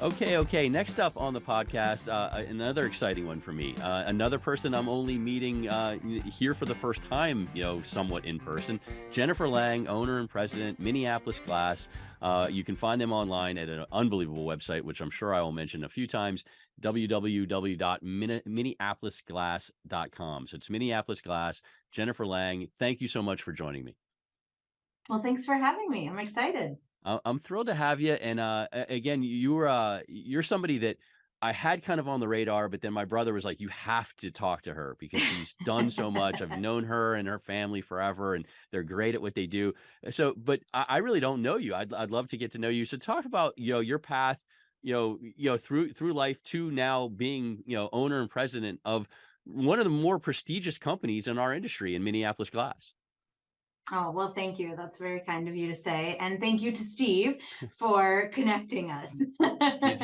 Okay. Next up on the podcast, another exciting one for me. Another person I'm only meeting here for the first time, somewhat in person. Jennifer Lang, owner and president, Minneapolis Glass. You can find them online at an unbelievable website, which I'm sure I will mention a few times, www.minneapolisglass.com. So it's Minneapolis Glass. Jennifer Lang, thank you so much for joining me. Well, thanks for having me. I'm excited. I'm thrilled to have you. And again, you're somebody that I had kind of on the radar, but then my brother was like, you have to talk to her because she's done so much. I've known her and her family forever, and they're great at what they do. So, but I really don't know you. I'd love to get to know you. So talk about, your path, through life to now being, owner and president of one of the more prestigious companies in our industry in Minneapolis Glass. Oh, well, thank you. That's very kind of you to say. And thank you to Steve for connecting us.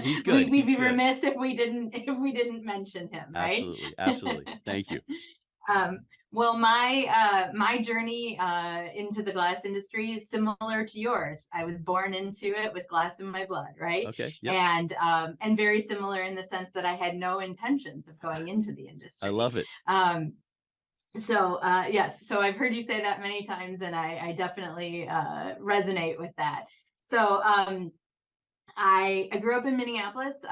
He's good. We'd He's be good. remiss if we didn't mention him, right? Absolutely. Thank you. Well, my journey into the glass industry is similar to yours. I was born into it with glass in my blood, right? Okay. Yep. And very similar in the sense that I had no intentions of going into the industry. I love it. Yes, so I've heard you say that many times, and I definitely resonate with that. So I grew up in Minneapolis.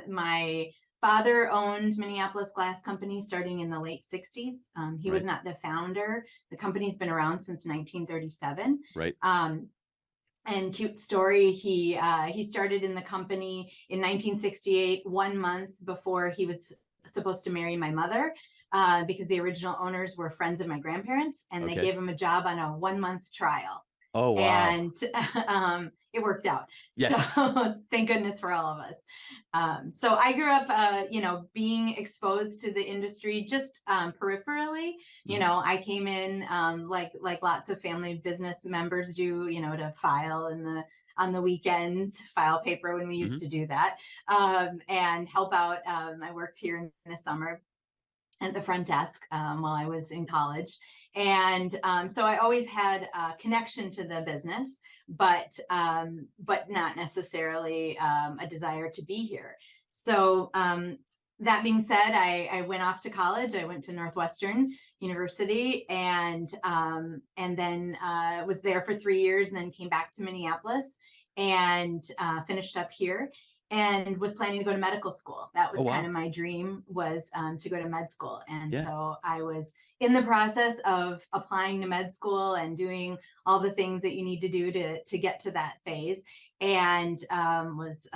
My father owned Minneapolis Glass Company starting in the late 60s. He was not the founder. The company's been around since 1937. Right. And cute story, he started in the company in 1968, 1 month before he was supposed to marry my mother. Because the original owners were friends of my grandparents, and they gave him a job on a 1-month trial. Oh, wow. And it worked out. Yes. So thank goodness for all of us. So I grew up, being exposed to the industry just peripherally. I came in like lots of family business members do, to file on the weekends, file paper when we used to do that, and help out. I worked here in the summer at the front desk while I was in college. And so I always had a connection to the business, but not necessarily a desire to be here. So that being said, I went off to college. I went to Northwestern University, and then was there for 3 years, and then came back to Minneapolis and finished up here. And was planning to go to medical school. That was kind of my dream, was to go to med school. And so I was in the process of applying to med school and doing all the things that you need to do to get to that phase. And was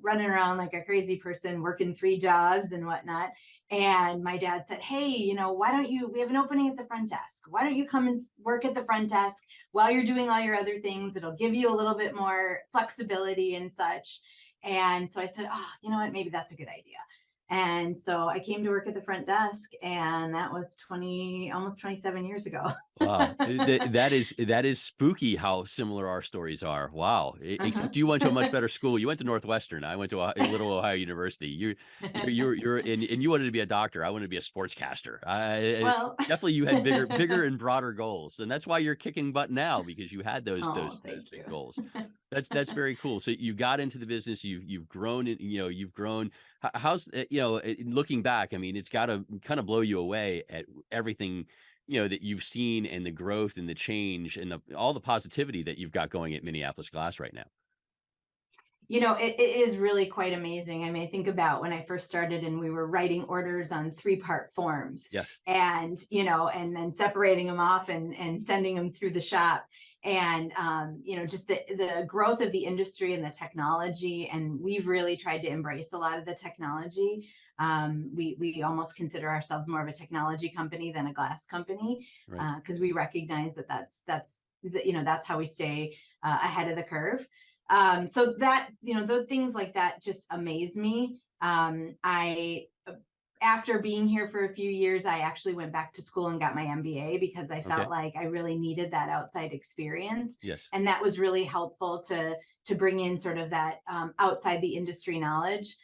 running around like a crazy person, working 3 jobs and whatnot. And my dad said, hey, why don't we have an opening at the front desk. Why don't you come and work at the front desk while you're doing all your other things? It'll give you a little bit more flexibility and such. And so I said, oh, you know what, maybe that's a good idea. And so I came to work at the front desk, and that was almost 27 years ago. Wow. That is spooky how similar our stories are. Wow. Except you went to a much better school. You went to Northwestern. I went to a little Ohio University. You're and you wanted to be a doctor. I wanted to be a sportscaster. Well, definitely you had bigger and broader goals. And that's why you're kicking butt now, because you had those big goals. That's very cool. So you got into the business, you've grown it, you've grown. How's, looking back, I mean, it's got to kind of blow you away at everything, that you've seen, and the growth and the change and all the positivity that you've got going at Minneapolis Glass right now. It is really quite amazing. I mean, I think about when I first started and we were writing orders on 3-part forms. Yes. And, and then separating them off and sending them through the shop. And, just the growth of the industry and the technology. And we've really tried to embrace a lot of the technology. We almost consider ourselves more of a technology company than a glass company, because we recognize that that's how we stay ahead of the curve. So that, the things like that just amaze me. After being here for a few years, I actually went back to school and got my MBA, because I felt like I really needed that outside experience. Yes. And that was really helpful to bring in sort of that outside the industry knowledge,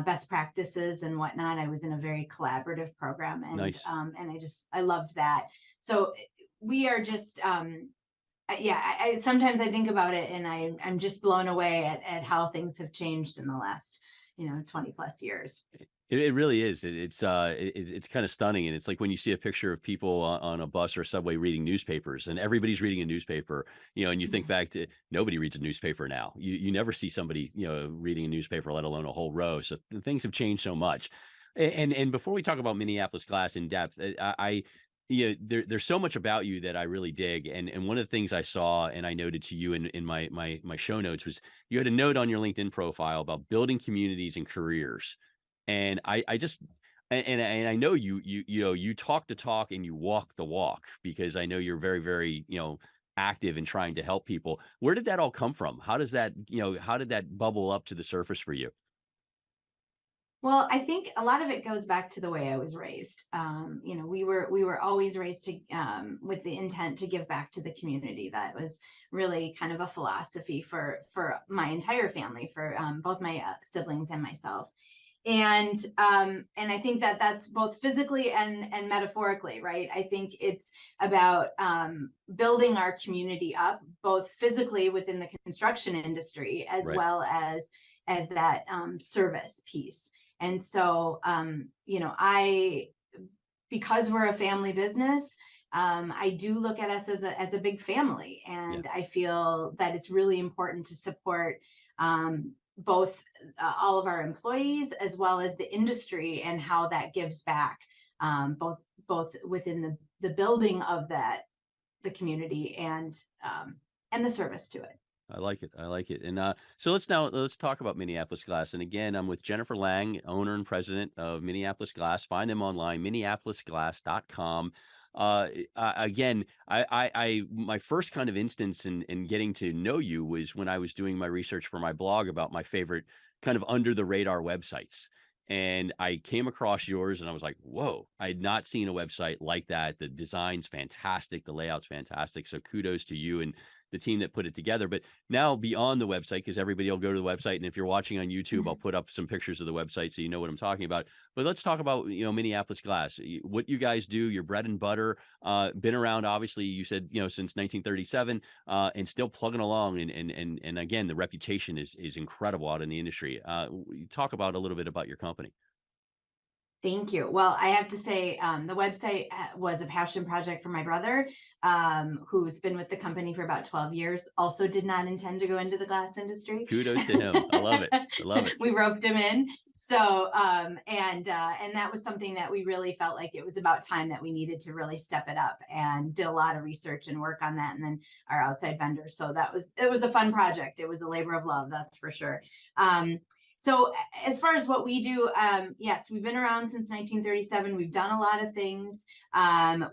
best practices and whatnot. I was in a very collaborative program, and Nice. And I loved that. So we are just yeah, sometimes I think about it and I'm just blown away at how things have changed in the last, 20 plus years. It really is. It's kind of stunning, and it's like when you see a picture of people on a bus or a subway reading newspapers, and everybody's reading a newspaper, and you think back to nobody reads a newspaper now. You never see somebody reading a newspaper, let alone a whole row. So things have changed so much. And before we talk about Minneapolis Glass in depth, there's so much about you that I really dig. And one of the things I saw and I noted to you in my show notes was you had a note on your LinkedIn profile about building communities and careers. And I just and I know you talk the talk and you walk the walk, because I know you're very, very, active in trying to help people. Where did that all come from? How did that bubble up to the surface for you? Well, I think a lot of it goes back to the way I was raised. We were always raised to with the intent to give back to the community. That was really kind of a philosophy for my entire family, for both my siblings and myself. And I think that that's both physically and metaphorically, right? I think it's about building our community up, both physically within the construction industry as Right. well as that service piece. And so, I, because we're a family business, I do look at us as a big family, Yeah. and I feel that it's really important to support both all of our employees as well as the industry, and how that gives back, both within the building of the community, and the service to it. I like it. I like it. And so let's talk about Minneapolis Glass. And again, I'm with Jennifer Lang, owner and president of Minneapolis Glass. Find them online, minneapolisglass.com. Again, my first kind of instance in getting to know you was when I was doing my research for my blog about my favorite kind of under the radar websites. And I came across yours and I was like, whoa, I had not seen a website like that. The design's fantastic. The layout's fantastic. So kudos to you and the team that put it together. But now beyond the website, because everybody will go to the website, and if you're watching on YouTube, I'll put up some pictures of the website so you know what I'm talking about. But let's talk about Minneapolis Glass, what you guys do, your bread and butter. Been around, obviously, you said since 1937, and still plugging along. And again, the reputation is incredible out in the industry. Talk about a little bit about your company. Thank you. Well, I have to say, the website was a passion project for my brother, who's been with the company for about 12 years. Also, did not intend to go into the glass industry. Kudos to him. I love it. I love it. We roped him in. So, and that was something that we really felt like it was about time that we needed to really step it up, and did a lot of research and work on that. And then our outside vendors. So it was a fun project. It was a labor of love, that's for sure. So as far as what we do, yes, we've been around since 1937. We've done a lot of things. Our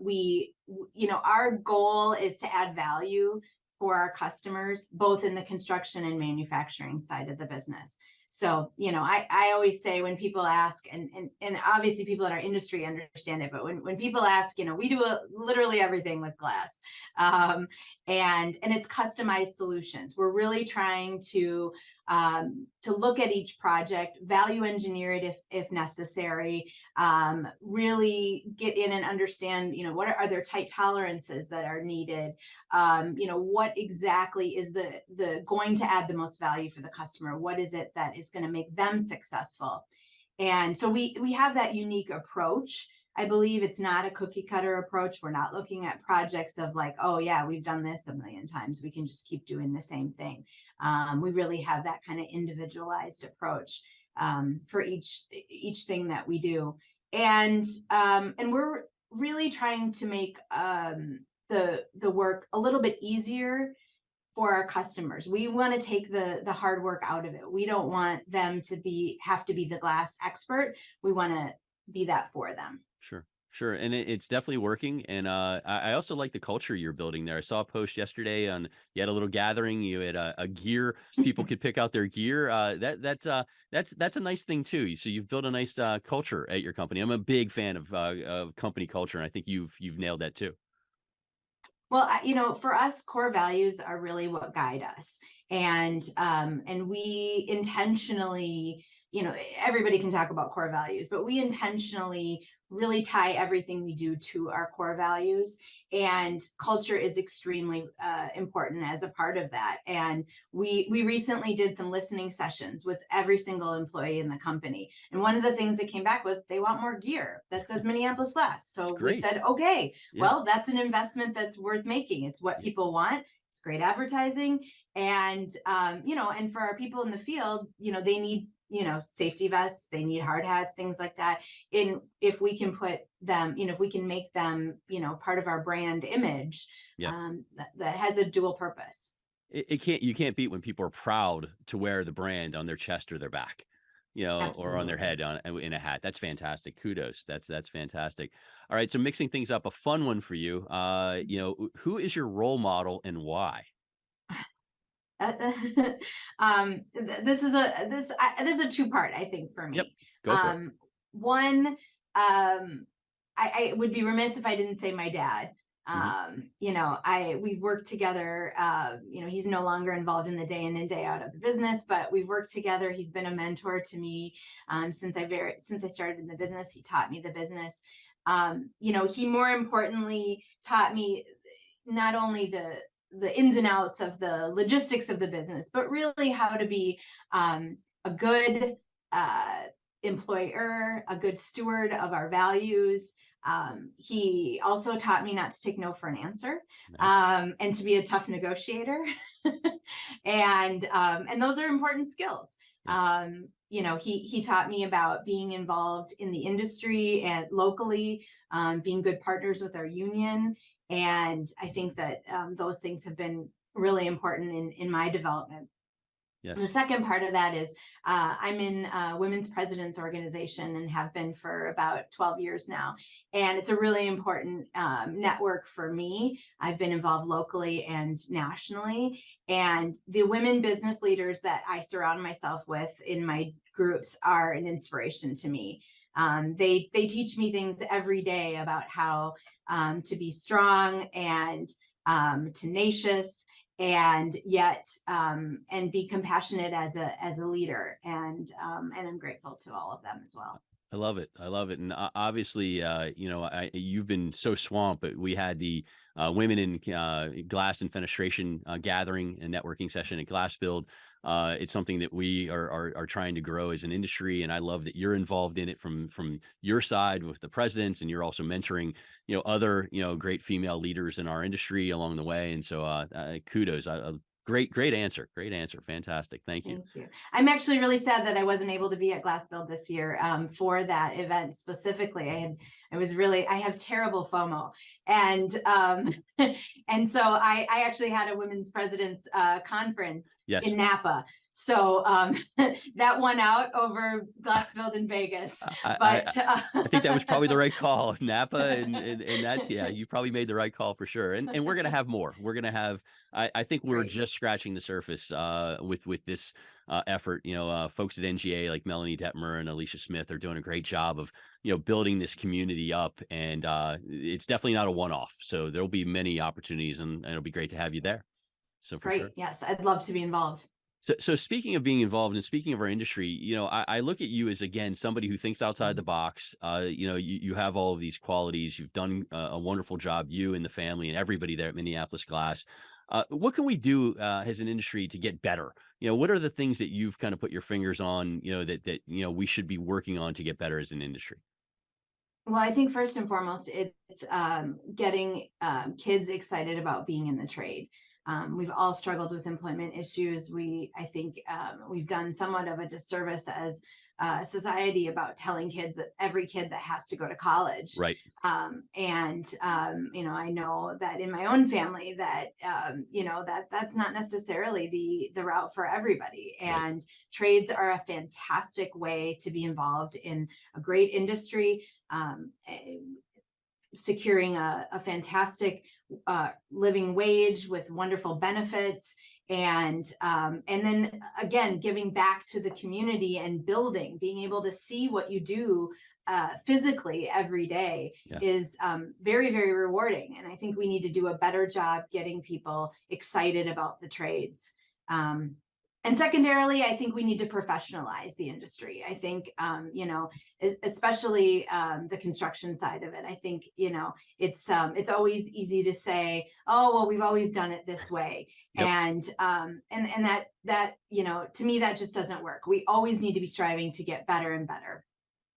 goal is to add value for our customers, both in the construction and manufacturing side of the business. So, I always say, when people ask, and obviously people in our industry understand it, but when people ask, we do literally everything with glass. And it's customized solutions. We're really trying to look at each project, value engineer it if necessary, really get in and understand, what are there tight tolerances that are needed, what exactly is the going to add the most value for the customer, what is it that is going to make them successful. And so we have that unique approach. I believe it's not a cookie cutter approach. We're not looking at projects of like, oh yeah, we've done this a million times, we can just keep doing the same thing. We really have that kind of individualized approach, for each thing that we do. And we're really trying to make the work a little bit easier for our customers. We want to take the hard work out of it. We don't want them to have to be the glass expert. We want to be that for them. Sure, sure, and it's definitely working. And I also like the culture you're building there. I saw a post yesterday on you had a little gathering. You had a gear people could pick out their gear. That's a nice thing too. So you've built a nice culture at your company. I'm a big fan of company culture, and I think you've nailed that too. Well, for us, core values are really what guide us, and we intentionally everybody can talk about core values, but we intentionally really tie everything we do to our core values, and culture is extremely important as a part of that. And we recently did some listening sessions with every single employee in the company, and one of the things that came back was they want more gear that says Minneapolis Glass. It's So we great. said, okay, Yeah. well, that's an investment that's worth making. It's what Yeah. people want. It's great advertising. And and for our people in the field, they need safety vests, they need hard hats, things like that. In If we can put them, if we can make them part of our brand image, Yeah. that has a dual purpose. It can't you can't beat when people are proud to wear the brand on their chest or their back, or on their Absolutely. head in a hat. That's fantastic. Kudos. That's fantastic. All right, so mixing things up, a fun one for you. Who is your role model and why? Uh, this is a two part, I think, for Yep. me. Go for it. One, I would be remiss if I didn't say my dad. Mhm. I we've worked together. He's no longer involved in the day in and day out of the business, but we've worked together. He's been a mentor to me since I started in the business. He taught me the business. He more importantly taught me not only the ins and outs of the logistics of the business, but really how to be a good uh, employer, a good steward of our values. He also taught me not to take no for an answer, Nice. and to be a tough negotiator. And those are important skills. Yeah. He taught me about being involved in the industry and locally, being good partners with our union, and I think that those things have been really important in my development. And the Yes. second part of that is I'm in Women's Presidents Organization and have been for about 12 years now. And it's a really important network for me. I've been involved locally and nationally. And the women business leaders that I surround myself with in my groups are an inspiration to me. They teach me things every day about how to be strong and tenacious, and yet and be compassionate as a leader, and I'm grateful to all of them as well. I love it. I love it. And obviously, you've been so swamped, but we had the women in glass and fenestration gathering and networking session at Glass Build. It's something that we are trying to grow as an industry, and I love that you're involved in it from your side with the presidents, and you're also mentoring other great female leaders in our industry along the way. And so, kudos. Great answer. Great answer. Fantastic. Thank you. Thank you. I'm actually really sad that I wasn't able to be at Glass Build this year for that event specifically. I have terrible FOMO, and and so I actually had a women's presidents conference Yes. in Napa. So that won out over Glass Build in Vegas. I I I But I think that was probably the right call. Napa and that, yeah, you probably made the right call for sure. And we're gonna have more. We're gonna have I think we're great. just scratching the surface with this effort. Folks at NGA like Melanie Detmer and Alicia Smith are doing a great job of building this community up, and it's definitely not a one-off. So there'll be many opportunities, and it'll be great to have you there. So for sure. Great. Yes, I'd love to be involved. So speaking of being involved and speaking of our industry, I look at you as, again, somebody who thinks outside the box. You have all of these qualities. You've done a wonderful job, you and the family and everybody there at Minneapolis Glass. What can we do as an industry to get better? What are the things that you've kind of put your fingers on, that we should be working on to get better as an industry? Well, I think first and foremost, it's getting kids excited about being in the trade. We've all struggled with employment issues. I think we've done somewhat of a disservice as a society about telling kids that every kid that has to go to college. Right. I know that in my own family that that's not necessarily the route for everybody. Right. And trades are a fantastic way to be involved in a great industry, securing a fantastic living wage with wonderful benefits, and then again giving back to the community and being able to see what you do physically every day Yeah. is very, very rewarding. And I think we need to do a better job getting people excited about the trades. Um, And secondarily, I think we need to professionalize the industry. I think, especially the construction side of it. I think, it's always easy to say, oh, well, we've always done it this way. Yep. And to me, that just doesn't work. We always need to be striving to get better and better.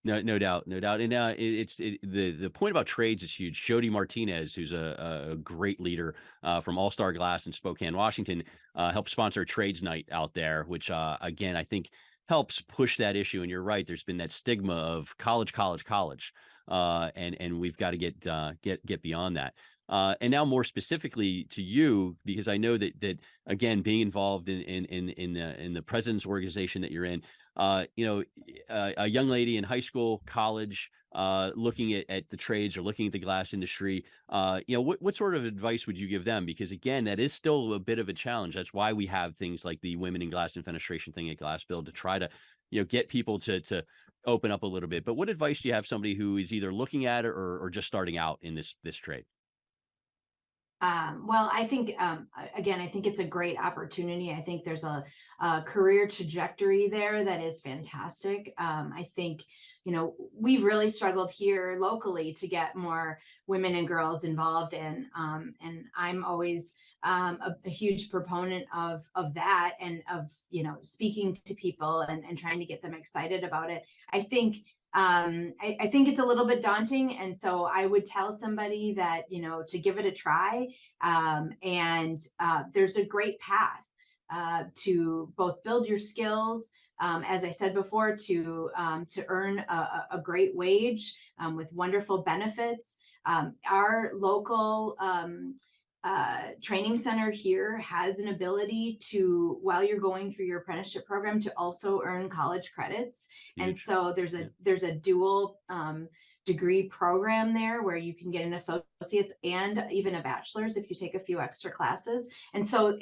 No, no doubt, no doubt. And the point about trades is huge. Jody Martinez, who's a great leader from All Star Glass in Spokane, Washington, helps sponsor a trades night out there, which again I think helps push that issue. And you're right. There's been that stigma of college, college, college, and we've got to get beyond that. And now more specifically to you, because I know that again, being involved in the president's organization that you're in, you know, a young lady in high school, college, looking at the trades or looking at the glass industry, what sort of advice would you give them? Because again, that is still a bit of a challenge. That's why we have things like the Women in Glass and Fenestration thing at Glass Build to try to, get people to open up a little bit. But what advice do you have somebody who is either looking at it or just starting out in this trade? Well, I think, again, I think it's a great opportunity. I think there's a career trajectory there that is fantastic. I think, we've really struggled here locally to get more women and girls involved and I'm always a huge proponent of that and of, speaking to people and trying to get them excited about it. I think I think it's a little bit daunting. And so I would tell somebody that, to give it a try. And there's a great path to both build your skills, as I said before, to earn a great wage with wonderful benefits. Our local training center here has an ability to, while you're going through your apprenticeship program, to also earn college credits. And Huge. so Yeah. there's a dual degree program there where you can get an associate's and even a bachelor's if you take a few extra classes. And so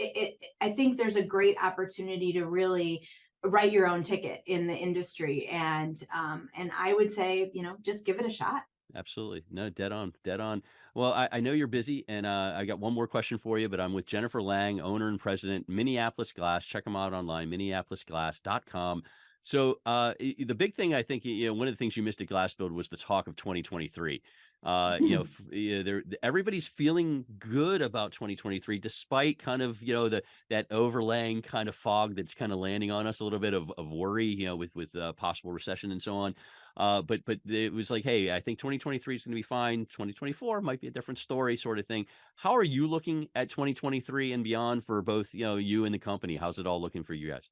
I think there's a great opportunity to really write your own ticket in the industry. And I would say, just give it a shot. Absolutely. No, dead on, dead on. Well, I know you're busy, and I got one more question for you, but I'm with Jennifer Lang, owner and president, Minneapolis Glass. Check them out online, minneapolisglass.com. So the big thing I think, one of the things you missed at Glass Build was the talk of 2023. Everybody's feeling good about 2023, despite kind of, that overlaying kind of fog that's kind of landing on us a little bit of worry, with possible recession and so on. But it was like, hey, I think 2023 is going to be fine. 2024 might be a different story, sort of thing. How are you looking at 2023 and beyond for both, you and the company? How's it all looking for you guys?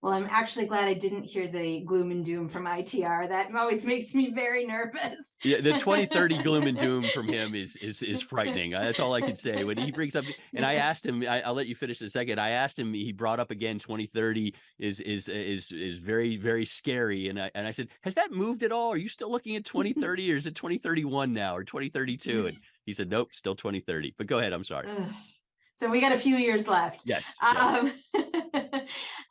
Well, I'm actually glad I didn't hear the gloom and doom from ITR. That always makes me very nervous. Yeah, the 2030 gloom and doom from him is frightening. That's all I can say. When he brings up, and I asked him, I'll let you finish in a second. I asked him, he brought up again 2030 is very, very scary. And I said, has that moved at all? Are you still looking at 2030 or is it 2031 now or 2032? And he said, nope, still 2030. But go ahead. I'm sorry. So we got a few years left. Yes. Yes.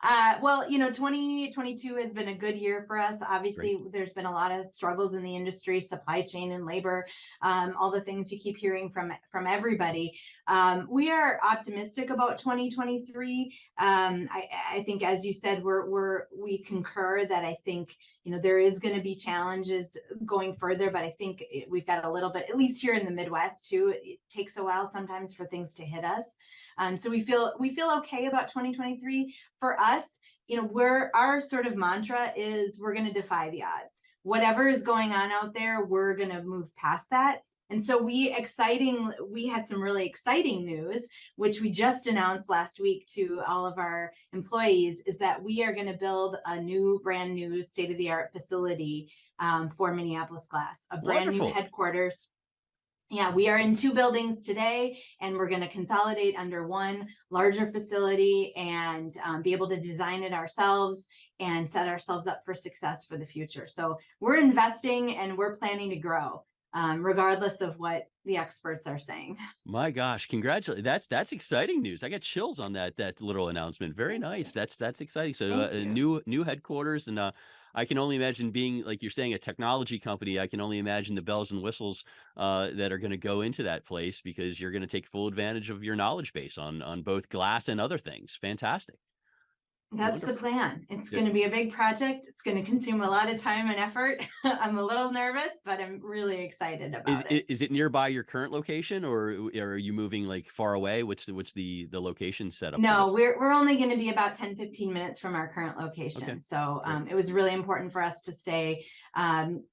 Um, well, 2022 has been a good year for us. Great. Obviously, there's been a lot of struggles in the industry, supply chain and labor, all the things you keep hearing from everybody. We are optimistic about 2023. I think, as you said, we concur that I think there is going to be challenges going further, but I think we've got a little bit, at least here in the Midwest too. It takes a while sometimes for things to hit us. So we feel okay about 2023. For us, our sort of mantra is we're going to defy the odds. Whatever is going on out there, we're going to move past that. And so we have some really exciting news, which we just announced last week to all of our employees, is that we are going to build a brand new state-of-the-art facility for Minneapolis Glass, a brand new Wonderful. headquarters. Yeah, we are in 2 buildings today, and we're going to consolidate under one larger facility and be able to design it ourselves and set ourselves up for success for the future. So we're investing and we're planning to grow, regardless of what the experts are saying. My gosh, congratulations. That's exciting news. I got chills on that little announcement. Very Thank you. nice. That's exciting. So Thank a you. new headquarters and I can only imagine being like you're saying a technology company. I can only imagine the bells and whistles that are going to go into that place because you're going to take full advantage of your knowledge base on both glass and other things. Fantastic. That's the Wonderful. plan. It's Yeah. going to be a big project. It's going to consume a lot of time and effort. I'm a little nervous, but I'm really excited Is about it. it is it nearby your current location, or are you moving, like, far away? What's the location setup for No, this? we're only going to be about 10-15 minutes from our current Okay, location. So great, it was really important for us to stay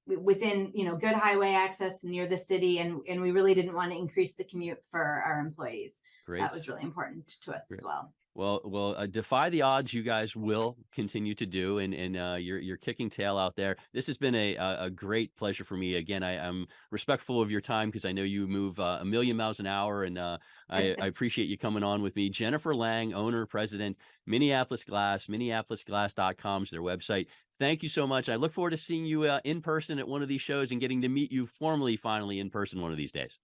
within, good highway access near the city, and we really didn't want to increase the commute for our employees. That great. was really important to us as Great. well. Well, defy the odds. You guys will continue to do, and you're kicking tail out there. This has been a great pleasure for me. Again, I'm respectful of your time because I know you move a million miles an hour, and I appreciate you coming on with me. Jennifer Lang, owner, president, Minneapolis Glass, MinneapolisGlass.com is their website. Thank you so much. I look forward to seeing you in person at one of these shows and getting to meet you formally, finally in person one of these days.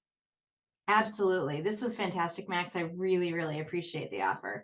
Absolutely. This was fantastic, Max. I really, really appreciate the offer.